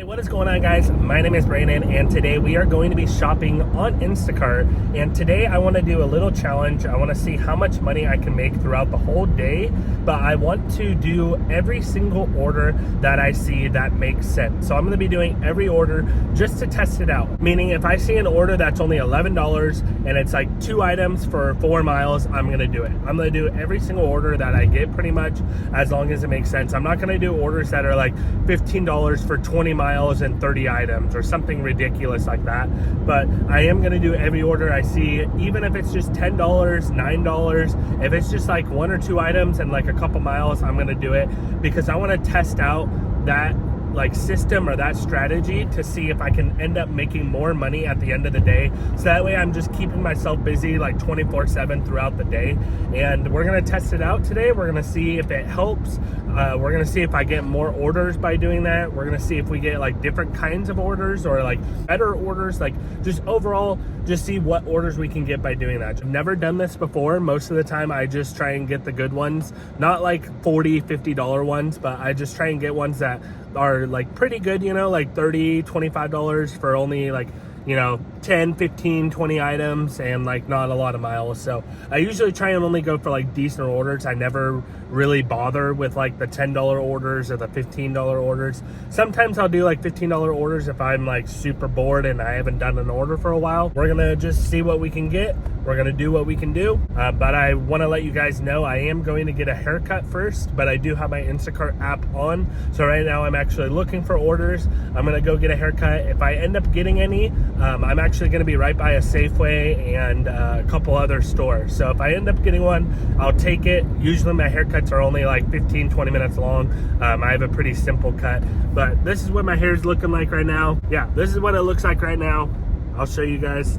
What is going on, guys? My name is Brandon, and today we are going to be shopping on Instacart. And today I want to do a little challenge. I want to see how much money I can make throughout the whole day, but I want to do every single order that I see that makes sense. So I'm going to be doing every order just to test it out. Meaning if I see an order that's only $11 and it's like 2 items for 4 miles, I'm going to do it. I'm going to do every single order that I get pretty much, as long as it makes sense. I'm not going to do orders that are like $15 for 20 miles and 30 items or something ridiculous like that. But I am going to do every order I see, even if it's just $10, $9. If it's just like 1 or 2 items and like a couple miles, I'm going to do it because I want to test out that like system or that strategy to see if I can end up making more money at the end of the day. So that way I'm just keeping myself busy like 24/7 throughout the day. And we're going to test it out today. We're going to see if it helps. We're going to see if I get more orders by doing that. We're going to see if we get like different kinds of orders or like better orders, like just overall, just see what orders we can get by doing that. I've never done this before. Most of the time I just try and get the good ones, not like $40, $50 ones, but I just try and get ones that are like pretty good, you know, like $30, $25 for only like, you know, 10, 15, 20 items and like not a lot of miles. So I usually try and only go for like decent orders. I never really bother with like the $10 orders or the $15 orders. Sometimes I'll do like $15 orders if I'm like super bored and I haven't done an order for a while. We're gonna just see what we can get. We're gonna do what we can do. But I wanna let you guys know I am going to get a haircut first, but I do have my Instacart app on. So right now I'm actually looking for orders. I'm gonna go get a haircut. If I end up getting any, I'm actually going to be right by a Safeway and a couple other stores. So if I end up getting one, I'll take it. Usually my haircuts are only like 15, 20 minutes long. I have a pretty simple cut, but this is what my hair is looking like right now. Yeah, this is what it looks like right now. I'll show you guys,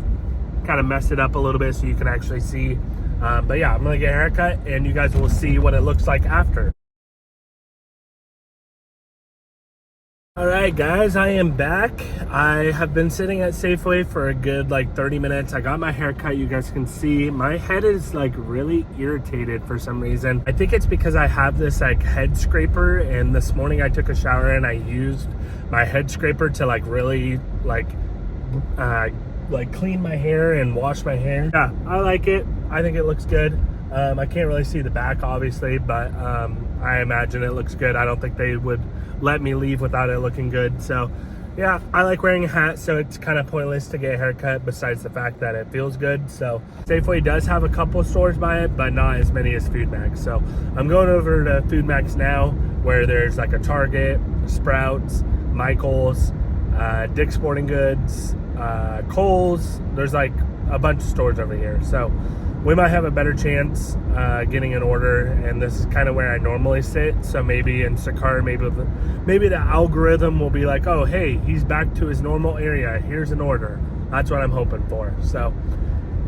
kind of mess it up a little bit so you can actually see. But yeah, I'm going to get a haircut and you guys will see what it looks like after. All right, guys, I am back. I have been sitting at Safeway for a good like 30 minutes. I got my hair cut. You guys can see my head is like really irritated for some reason. I think it's because I have this like head scraper, and this morning I took a shower and I used my head scraper to like really like clean my hair and wash my hair. Yeah, I like it. I think it looks good. I can't really see the back obviously, but I imagine it looks good. I don't think they would let me leave without it looking good. So yeah, I like wearing a hat, so it's kind of pointless to get a haircut besides the fact that it feels good. So Safeway does have a couple stores by it, but not as many as Food Max. So I'm going over to Food Max now, where there's like a Target, Sprouts, Michael's, Dick's Sporting Goods, Kohl's. There's like a bunch of stores over here. So we might have a better chance getting an order, and this is kind of where I normally sit. So maybe Instacart, maybe the algorithm will be like, oh, hey, he's back to his normal area. Here's an order. That's what I'm hoping for. So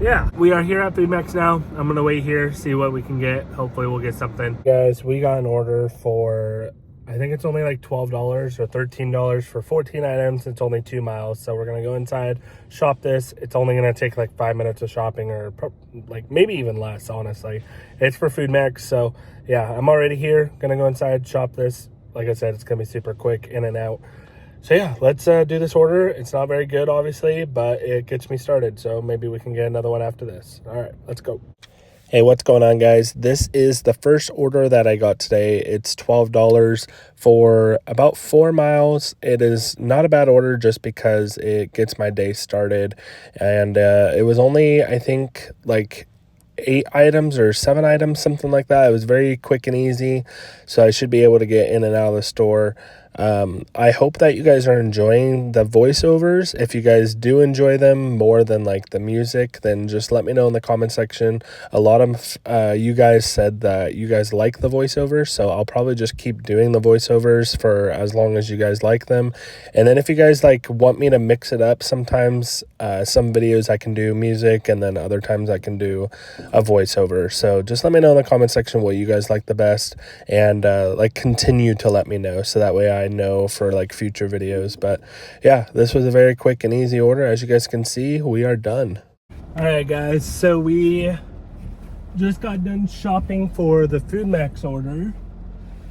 yeah, we are here at Food Max now. I'm going to wait here, see what we can get. Hopefully we'll get something. Guys, we got an order for, I think it's only like $12 or $13 for 14 items. It's only 2 miles. So we're going to go inside, shop this. It's only going to take like 5 minutes of shopping, or like maybe even less, honestly. It's for Food Max. So yeah, I'm already here. Going to go inside, shop this. Like I said, it's going to be super quick, in and out. So yeah, let's do this order. It's not very good, obviously, but it gets me started. So maybe we can get another one after this. All right, let's go. Hey, what's going on, guys? This is the first order that I got today. It's $12 for about 4 miles. It is not a bad order just because it gets my day started. And it was only, I think, like 8 items or 7 items, something like that. It was very quick and easy, so I should be able to get in and out of the store. I hope that you guys are enjoying the voiceovers. If you guys do enjoy them more than like the music, then just let me know in the comment section. A lot of you guys said that you guys like the voiceovers, so I'll probably just keep doing the voiceovers for as long as you guys like them. And then if you guys like want me to mix it up, sometimes some videos I can do music, and then other times I can do a voiceover. So just let me know in the comment section what you guys like the best, and like continue to let me know, so that way I know for like future videos. But yeah, this was a very quick and easy order. As you guys can see, we are done. All right, guys, so we just got done shopping for the Food Max order.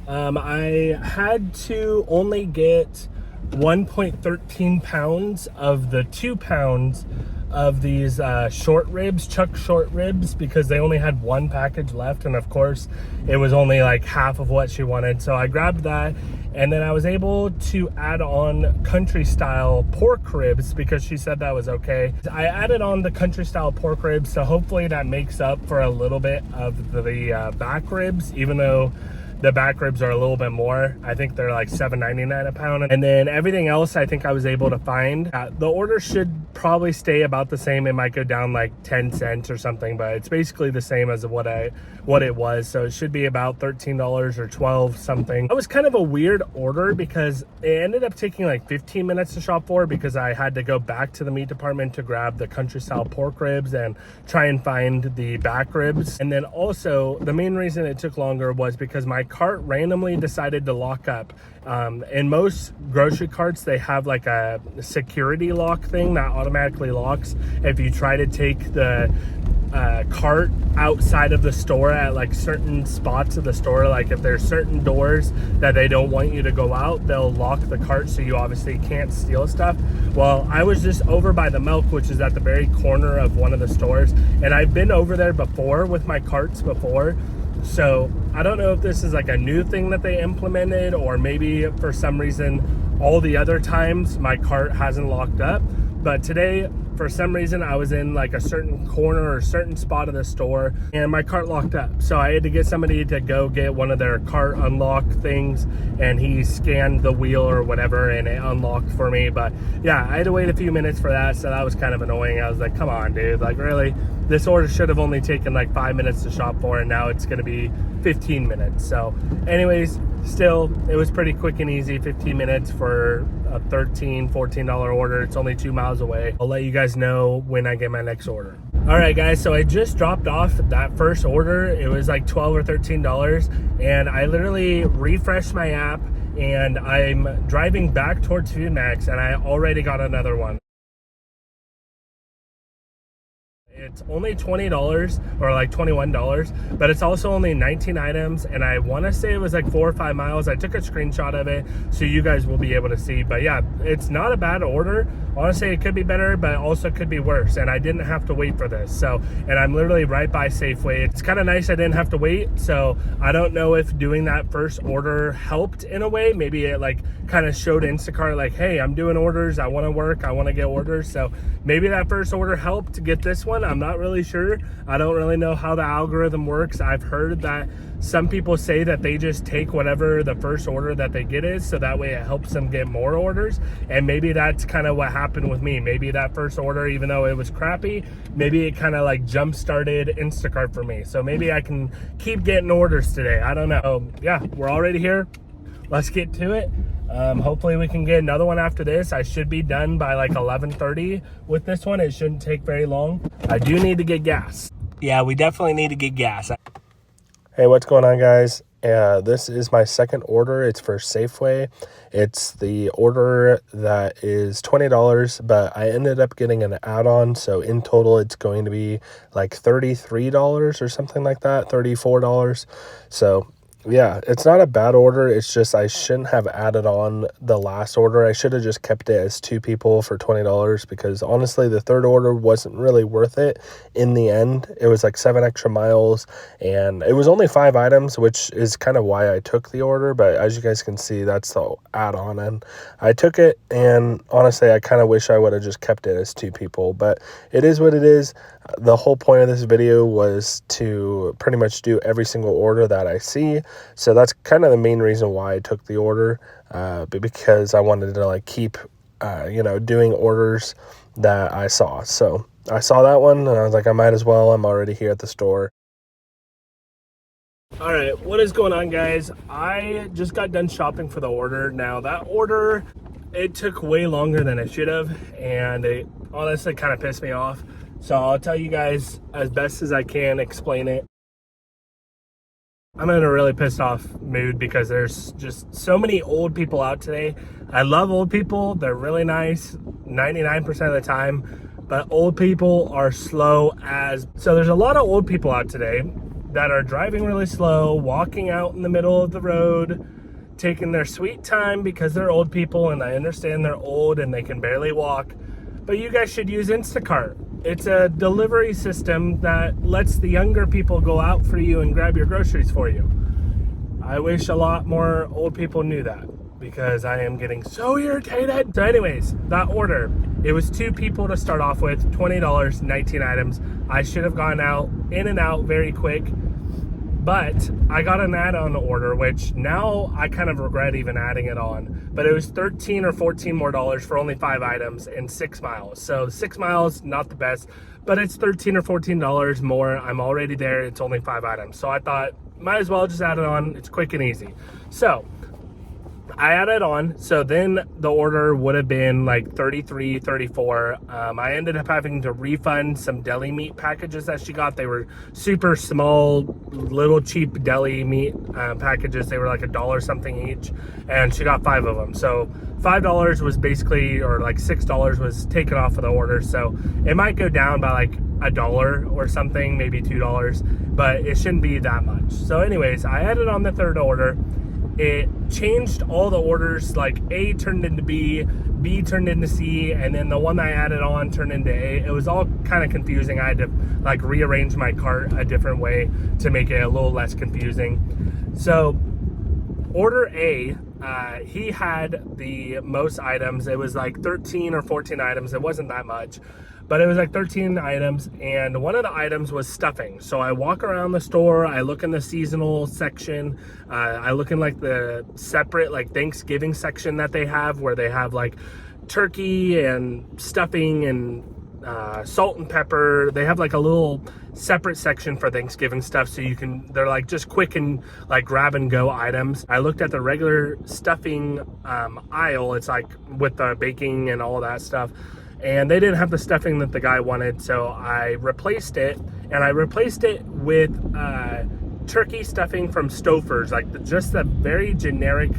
I had to only get 1.13 pounds of the 2 pounds of these short ribs, chuck short ribs, because they only had one package left, and of course it was only like half of what she wanted. So I grabbed that, and then I was able to add on country style pork ribs because she said that was okay. I added on the country style pork ribs, so hopefully that makes up for a little bit of the back ribs, even though the back ribs are a little bit more. I think they're like $7.99 a pound. And then everything else I think I was able to find. The order should probably stay about the same. It might go down like 10 cents or something, but it's basically the same as what it was. So it should be about $13 or 12 something. It was kind of a weird order because it ended up taking like 15 minutes to shop for, because I had to go back to the meat department to grab the country style pork ribs and try and find the back ribs. And then also the main reason it took longer was because my cart randomly decided to lock up. In most grocery carts, they have like a security lock thing that automatically locks if you try to take the cart outside of the store at like certain spots of the store. Like if there's certain doors that they don't want you to go out, they'll lock the cart so you obviously can't steal stuff. Well, I was just over by the milk, which is at the very corner of one of the stores, and I've been over there before with my carts before. So I don't know if this is like a new thing that they implemented, or maybe for some reason all the other times my cart hasn't locked up. But today, for some reason, I was in like a certain corner or certain spot of the store and my cart locked up. So I had to get somebody to go get one of their cart unlock things, and he scanned the wheel or whatever and it unlocked for me. But yeah, I had to wait a few minutes for that. So that was kind of annoying. I was like, come on, dude, like really? This order should have only taken like 5 minutes to shop for, and now it's going to be 15 minutes. So anyways, still, it was pretty quick and easy. 15 minutes for a $14 order. It's only 2 miles away. I'll let you guys know when I get my next order. All right, guys, so I just dropped off that first order. It was like $12 or $13, and I literally refreshed my app, and I'm driving back towards Food Max, and I already got another one. It's only $20 or like $21, but it's also only 19 items, and I want to say it was like 4 or 5 miles. I took a screenshot of it so you guys will be able to see. But yeah, it's not a bad order. Honestly, it could be better, but also could be worse, and I didn't have to wait for this. So, and I'm literally right by Safeway. It's kind of nice I didn't have to wait. So I don't know if doing that first order helped in a way. Maybe it like kind of showed Instacart like, hey, I'm doing orders, I want to work, I want to get orders. So maybe that first order helped to get this one. I'm not really sure. I don't really know how the algorithm works. I've heard that some people say that they just take whatever the first order that they get is, so that way it helps them get more orders. And maybe that's kind of what happened with me. Maybe that first order, even though it was crappy, maybe it kind of like jump started Instacart for me. So maybe I can keep getting orders today. I don't know. Yeah, we're already here. Let's get to it. Hopefully we can get another one after this. I should be done by like 11:30 with this one. It shouldn't take very long. I do need to get gas. Yeah, we definitely need to get gas. Hey, what's going on, guys? This is my second order. It's for Safeway. It's the order that is $20, but I ended up getting an add-on. So in total, it's going to be like $33 or something like that, $34. So yeah, it's not a bad order. It's just I shouldn't have added on the last order. I should have just kept it as 2 people for $20, because honestly, the third order wasn't really worth it in the end. It was like 7 extra miles, and it was only 5 items, which is kind of why I took the order. But as you guys can see, that's the add-on, and I took it, and honestly, I kind of wish I would have just kept it as 2 people, but it is what it is. The whole point of this video was to pretty much do every single order that I see. So that's kind of the main reason why I took the order, because I wanted to like keep, doing orders that I saw. So I saw that one and I was like, I might as well. I'm already here at the store. All right, what is going on, guys? I just got done shopping for the order. Now that order, it took way longer than it should have, and it honestly kind of pissed me off. So I'll tell you guys as best as I can explain it. I'm in a really pissed off mood because there's just so many old people out today. I love old people. They're really nice 99% of the time, but old people are slow as... So there's a lot of old people out today that are driving really slow, walking out in the middle of the road, taking their sweet time because they're old people, and I understand they're old and they can barely walk. But you guys should use Instacart. It's a delivery system that lets the younger people go out for you and grab your groceries for you. I wish a lot more old people knew that, because I am getting so irritated. So anyways, that order, it was 2 people to start off with, $20, 19 items. I should have gone in and out very quick, but I got an add-on order, which now I kind of regret even adding it on. But it was $13 or $14 more for only 5 items and 6 miles. So 6 miles, not the best, but it's $13 or $14 more. I'm already there. It's only 5 items. So I thought, might as well just add it on. It's quick and easy. So I added on, so then the order would have been like $33, $34. I ended up having to refund some deli meat packages that she got. They were super small, little cheap deli meat packages. They were like $1 something each, and she got 5 of them. So $5 was basically, or like $6 was taken off of the order. So it might go down by like $1 or something, maybe $2, but it shouldn't be that much. So anyways, I added on the 3rd order. It changed all the orders, like A turned into B, B turned into C, and then the one that I added on turned into A. It was all kind of confusing. I had to like rearrange my cart a different way to make it a little less confusing. So order A, he had the most items. It was like 13 or 14 items. It wasn't that much, but it was like 13 items, and one of the items was stuffing. So I walk around the store, I look in the seasonal section, I look in like the separate like Thanksgiving section that they have, where they have like turkey and stuffing and salt and pepper. They have like a little separate section for Thanksgiving stuff, so you can, they're like just quick and like grab and go items. I looked at the regular stuffing aisle. It's like with the baking and all that stuff, and they didn't have the stuffing that the guy wanted, so I replaced it, and I replaced it with turkey stuffing from Stouffer's, like just the very generic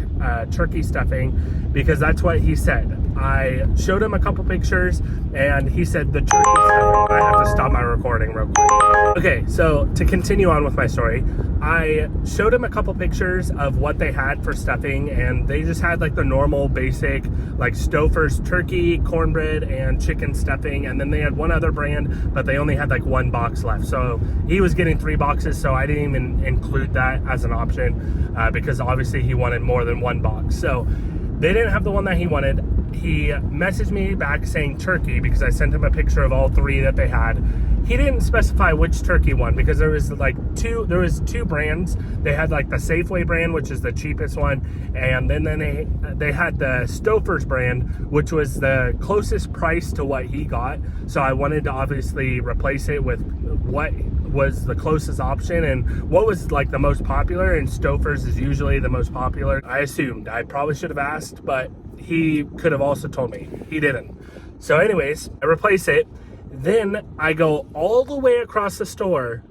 turkey stuffing, because that's what he said. I showed him a couple pictures, and he said the turkey stuffing. I have to stop my recording real quick. Okay, so to continue on with my story, I showed him a couple pictures of what they had for stuffing, and they just had like the normal basic like Stouffer's turkey, cornbread, and chicken stuffing, and then they had one other brand, but they only had like 1 box left. So he was getting 3 boxes, so I didn't even include that as an option because obviously he wanted more than 1 box. So they didn't have the one that he wanted. He messaged me back saying turkey, because I sent him a picture of all 3 that they had. He didn't specify which turkey one, because there was 2 brands. They had like the Safeway brand, which is the cheapest one, and then they had the Stouffer's brand, which was the closest price to what he got. So I wanted to obviously replace it with what was the closest option and what was like the most popular, and Stouffer's is usually the most popular. I assumed. I probably should have asked, but he could have also told me. He didn't. So anyways, I replace it. Then I go all the way across the store,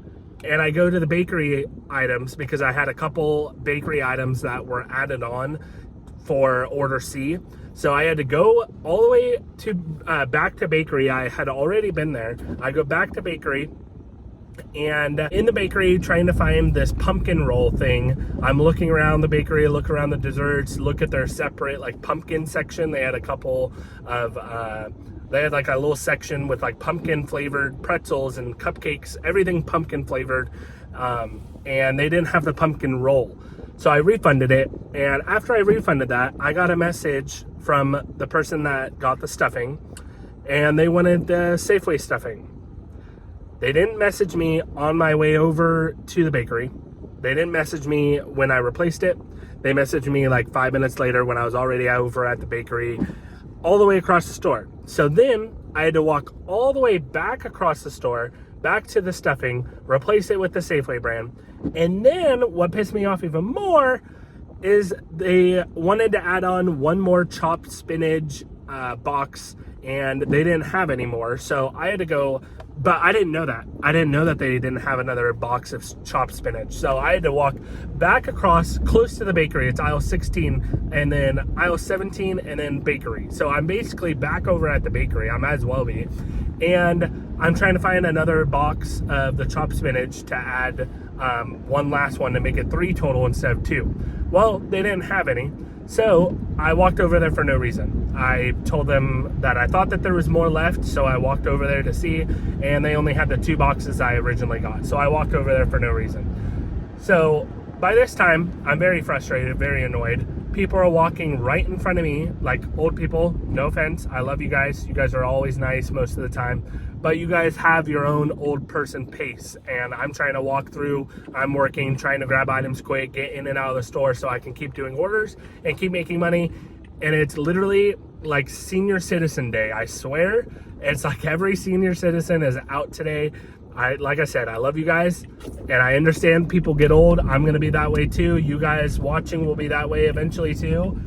and I go to the bakery items, because I had a couple bakery items that were added on for order C. So I had to go all the way to back to bakery. I had already been there. I go back to bakery, and in the bakery, trying to find this pumpkin roll thing. I'm looking around the bakery, look around the desserts, look at their separate like pumpkin section. They had a couple of they had like a little section with like pumpkin flavored pretzels and cupcakes, everything pumpkin flavored, and they didn't have the pumpkin roll. So I refunded it, and after I refunded that, I got a message from the person that got the stuffing, and they wanted the Safeway stuffing. They didn't message me on my way over to the bakery. They didn't message me when I replaced it. They messaged me like 5 minutes later when I was already over at the bakery, all the way across the store. So then I had to walk all the way back across the store, back to the stuffing, replace it with the Safeway brand. And then what pissed me off even more is they wanted to add on 1 more chopped spinach box, and they didn't have any more. So I had to go, but I didn't know that. I didn't know that they didn't have another box of chopped spinach. So I had to walk back across close to the bakery. It's aisle 16, and then aisle 17, and then bakery. So I'm basically back over at the bakery. I might as well be. And I'm trying to find another box of the chopped spinach to add one last one to make it 3 total instead of 2. Well, they didn't have any. So I walked over there for no reason. I told them that I thought that there was more left, so I walked over there to see, and they only had the 2 boxes I originally got. So I walked over there for no reason. So by this time, I'm very frustrated, very annoyed. People are walking right in front of me, like old people. No offense, I love you guys. You guys are always nice most of the time, but you guys have your own old person pace, and I'm trying to walk through. I'm working, trying to grab items quick, get in and out of the store so I can keep doing orders and keep making money. And it's literally like senior citizen day, I swear. It's like every senior citizen is out today. Like I said, I love you guys, and I understand people get old. I'm gonna be that way too. You guys watching will be that way eventually too.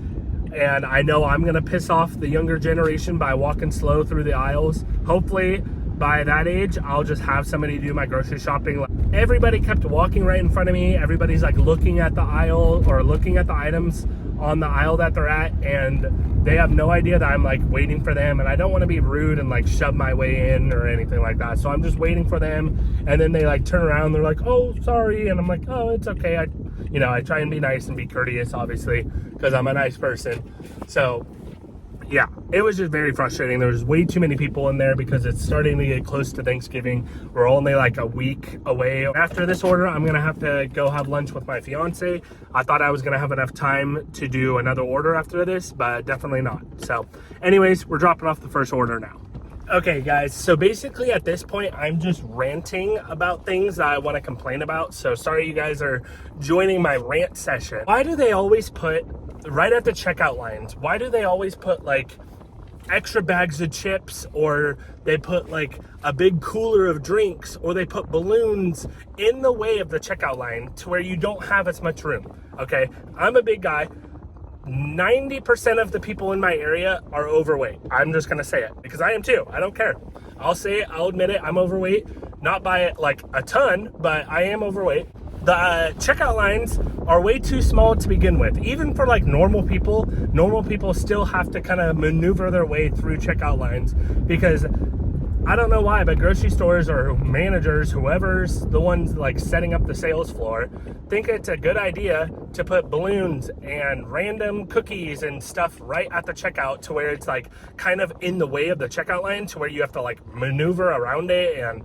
And I know I'm gonna piss off the younger generation by walking slow through the aisles. Hopefully by that age, I'll just have somebody do my grocery shopping. Everybody kept walking right in front of me. Everybody's like looking at the aisle or looking at the items on the aisle that they're at, and they have no idea that I'm like waiting for them, and I don't want to be rude and like shove my way in or anything like that. So I'm just waiting for them, and then they like turn around, they're like, oh, sorry, and I'm like, oh, it's okay. I try and be nice and be courteous, obviously, because I'm a nice person. So yeah, it was just very frustrating. There was way too many people in there because it's starting to get close to Thanksgiving. We're only like a week away. After this order, I'm gonna have to go have lunch with my fiance. I thought I was gonna have enough time to do another order after this, but definitely not. So anyways, we're dropping off the first order now. Okay guys, so basically at this point I'm just ranting about things that I want to complain about. So sorry you guys are joining my rant session. Why do they always put right at the checkout lines, why do they always put like extra bags of chips, or they put like a big cooler of drinks, or they put balloons in the way of the checkout line to where you don't have as much room? Okay, I'm a big guy. 90% of the people in my area are overweight. I'm just gonna say it because I am too. I don't care. I'll say it, I'll admit it, I'm overweight. Not by like a ton, but I am overweight. The checkout lines are way too small to begin with. Even for like normal people still have to kind of maneuver their way through checkout lines, because I don't know why, but grocery stores or managers, whoever's the ones like setting up the sales floor, think it's a good idea to put balloons and random cookies and stuff right at the checkout to where it's like kind of in the way of the checkout line to where you have to like maneuver around it. And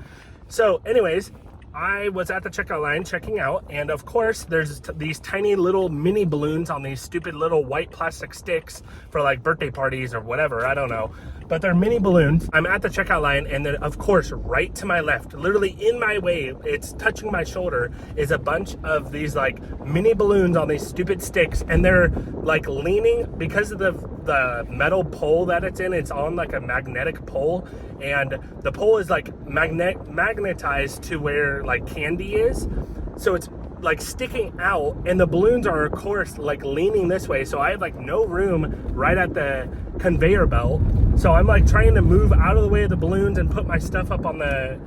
so anyways, I was at the checkout line checking out, and of course there's these tiny little mini balloons on these stupid little white plastic sticks for like birthday parties or whatever, I don't know, but they're mini balloons. I'm at the checkout line, and then of course right to my left, literally in my way, it's touching my shoulder, is a bunch of these like mini balloons on these stupid sticks, and they're like leaning because of the metal pole that it's in. It's on like a magnetic pole, and the pole is like magnetized to where like candy is, so it's like sticking out, and the balloons are of course like leaning this way, so I have like no room right at the conveyor belt. So I'm like trying to move out of the way of the balloons and put my stuff up on the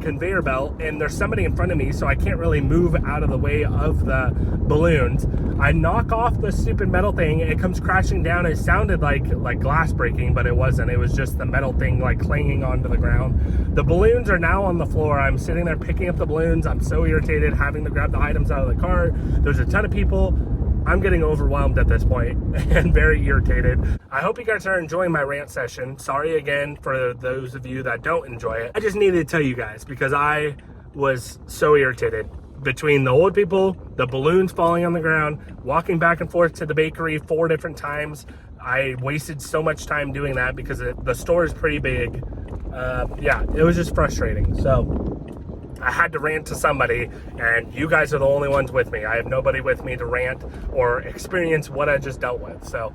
conveyor belt, and there's somebody in front of me, so I can't really move out of the way of the balloons. I knock off the stupid metal thing, it comes crashing down. It sounded like glass breaking, but it wasn't. It was just the metal thing like clanging onto the ground. The balloons are now on the floor. I'm sitting there picking up the balloons. I'm so irritated having to grab the items out of the cart. There's a ton of people. I'm getting overwhelmed at this point and very irritated. I hope you guys are enjoying my rant session. Sorry again for those of you that don't enjoy it. I just needed to tell you guys because I was so irritated. Between the old people, the balloons falling on the ground, walking back and forth to the bakery 4 different times. I wasted so much time doing that because the store is pretty big. Yeah, it was just frustrating. So I had to rant to somebody, and you guys are the only ones with me. I have nobody with me to rant or experience what I just dealt with. So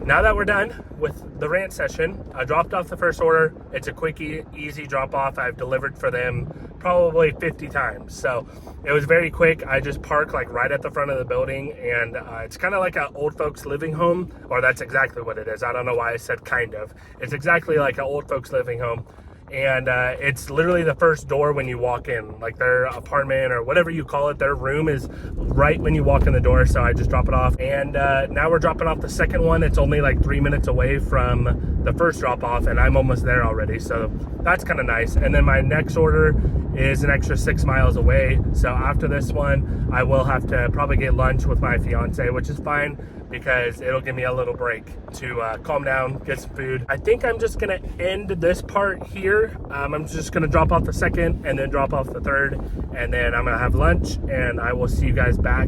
now that we're done with the rant session, I dropped off the first order. It's a quick, easy drop off. I've delivered for them probably 50 times. So it was very quick. I just parked like right at the front of the building, and it's kind of like an old folks living home, or that's exactly what it is. I don't know why I said kind of. It's exactly like an old folks living home. And it's literally the first door when you walk in, like their apartment or whatever you call it. Their room is right when you walk in the door, so I just drop it off. And now we're dropping off the second one. It's only like 3 minutes away from the first drop off, and I'm almost there already, so that's kind of nice. And then my next order is an extra 6 miles away. So after this one, I will have to probably get lunch with my fiance, which is fine because it'll give me a little break to calm down, get some food. I think I'm just gonna end this part here. I'm just gonna drop off the second and then drop off the third, and then I'm gonna have lunch, and I will see you guys back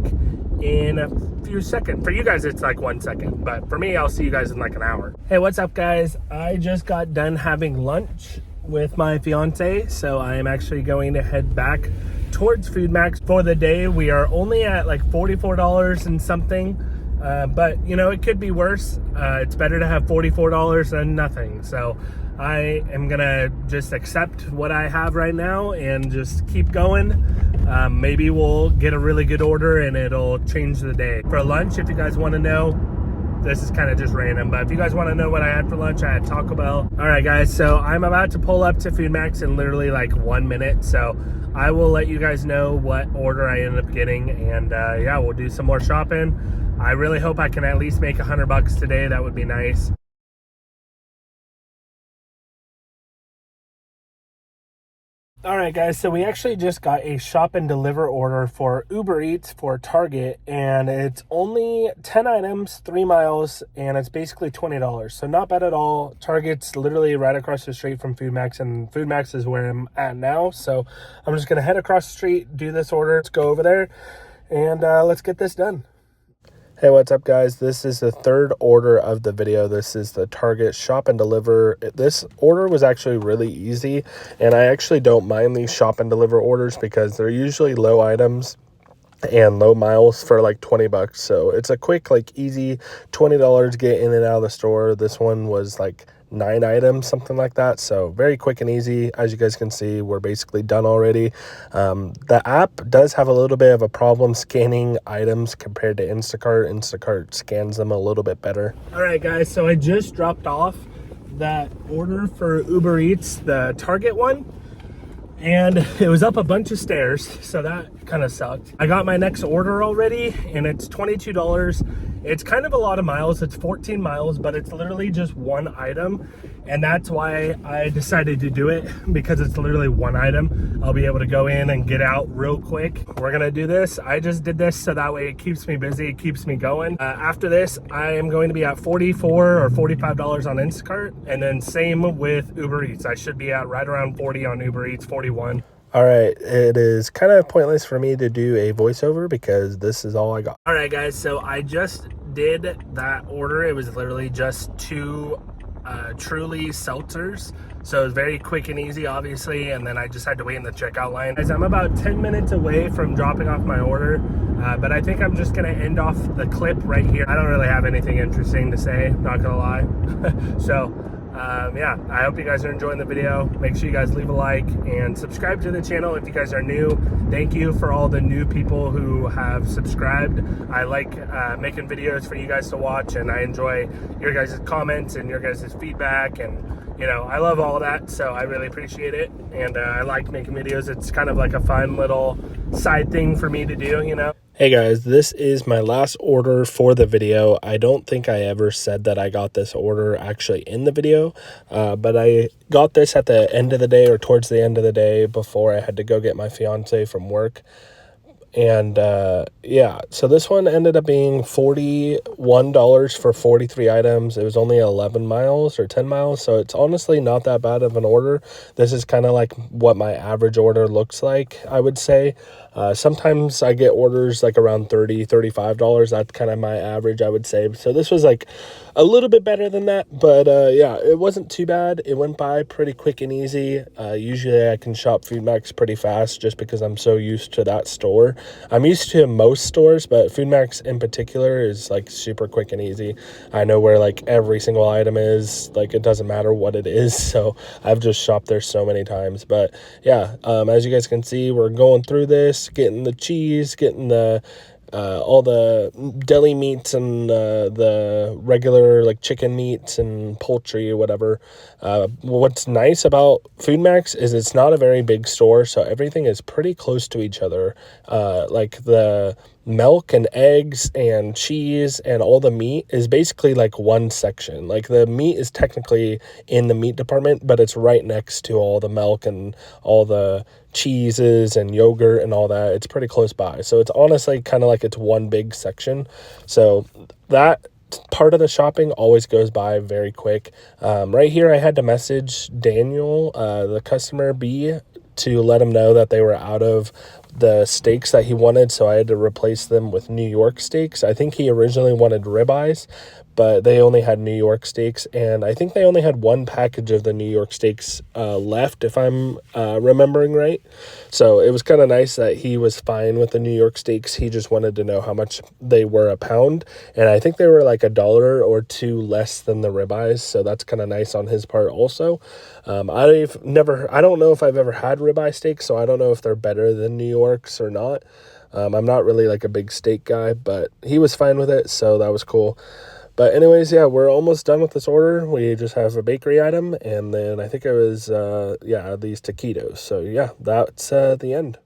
in a few seconds. For you guys, it's like 1 second, but for me, I'll see you guys in like an hour. Hey, what's up, guys? I just got done having lunch with my fiance, so I am actually going to head back towards Food Max for the day. We are only at like $44 and something, but you know, it could be worse. It's better to have $44 than nothing, so I am gonna just accept what I have right now and just keep going. Maybe we'll get a really good order and it'll change the day. For lunch, if you guys want to know, this is kind of just random, but if you guys want to know what I had for lunch, I had Taco Bell. All right, guys, so I'm about to pull up to Food Max in literally like 1 minute, so I will let you guys know what order I ended up getting, and yeah, we'll do some more shopping. I really hope I can at least make $100 today. That would be nice. All right, guys, so we actually just got a shop and deliver order for Uber Eats for Target, and it's only 10 items, 3 miles, and it's basically $20. So not bad at all. Target's literally right across the street from Food Max, and Food Max is where I'm at now. So I'm just gonna head across the street, do this order, let's go over there, and let's get this done. Hey, what's up, guys? This is the third order of the video. This is the Target shop and deliver. This order was actually really easy, and I actually don't mind these shop and deliver orders because they're usually low items and low miles for like $20. So it's a quick, like, easy $20 get in and out of the store. This one was like 9 items, something like that. So very quick and easy. As you guys can see, we're basically done already. The app does have a little bit of a problem scanning items compared to Instacart. Instacart scans them a little bit better. All right, guys, so I just dropped off that order for Uber Eats, the Target one, and it was up a bunch of stairs, so that kind of sucked. I got my next order already, and it's $22. It's kind of a lot of miles. It's 14 miles, but it's literally just one item, and that's why I decided to do it, because it's literally one item. I'll be able to go in and get out real quick. We're gonna do this. I just did this so that way it keeps me busy, it keeps me going. After this, I am going to be at $44 or $45 on Instacart, and then same with Uber Eats. I should be at right around 40 on Uber Eats, 41. All right, it is kind of pointless for me to do a voiceover because this is all I got. All right, guys, so I just did that order. It was literally just 2 Truly seltzers. So it was very quick and easy, obviously, and then I just had to wait in the checkout line. Guys, I'm about 10 minutes away from dropping off my order, but I think I'm just gonna end off the clip right here. I don't really have anything interesting to say, not gonna lie. So, yeah, I hope you guys are enjoying the video. Make sure you guys leave a like and subscribe to the channel if you guys are new. Thank you for all the new people who have subscribed. I like making videos for you guys to watch, and I enjoy your guys' comments and your guys' feedback, and you know, I love all that, so I really appreciate it. And I like making videos. It's kind of like a fun little side thing for me to do, you know. Hey guys, this is my last order for the video. I don't think I ever said that I got this order actually in the video, but I got this at the end of the day, or towards the end of the day, before I had to go get my fiance from work. And yeah, so this one ended up being $41 for 43 items. It was only 11 miles or 10 miles, so it's honestly not that bad of an order. This is kind of like what my average order looks like, I would say. Sometimes I get orders like around $30, $35. That's kind of my average, I would say. So this was like a little bit better than that, but yeah, it wasn't too bad. It went by pretty quick and easy. Usually I can shop Food Max pretty fast just because I'm so used to that store. I'm used to most stores, but Food Max in particular is like super quick and easy. I know where like every single item is. Like, it doesn't matter what it is, so I've just shopped there so many times. But yeah, as you guys can see, we're going through this, getting the cheese, getting the all the deli meats and the regular like chicken meats and poultry or whatever. What's nice about Food Max is it's not a very big store, so everything is pretty close to each other. Like the milk and eggs and cheese and all the meat is basically like one section. Like the meat is technically in the meat department, but it's right next to all the milk and all the cheeses and yogurt and all that. It's pretty close by. So it's honestly kind of like it's one big section. So that part of the shopping always goes by very quick. Right here, I had to message Daniel, the customer B, to let him know that they were out of the steaks that he wanted, so I had to replace them with New York steaks. I think he originally wanted ribeyes, but they only had New York steaks, and I think they only had one package of the New York steaks left, if I'm remembering right. So it was kind of nice that he was fine with the New York steaks. He just wanted to know how much they were a pound, and I think they were like $1 or $2 less than the ribeyes, so that's kind of nice on his part also. I don't know if I've ever had ribeye steaks, so I don't know if they're better than New York's or not. I'm not really like a big steak guy, but he was fine with it, so that was cool. But anyways, yeah, we're almost done with this order. We just have a bakery item, and then I think it was, these taquitos. So yeah, that's the end.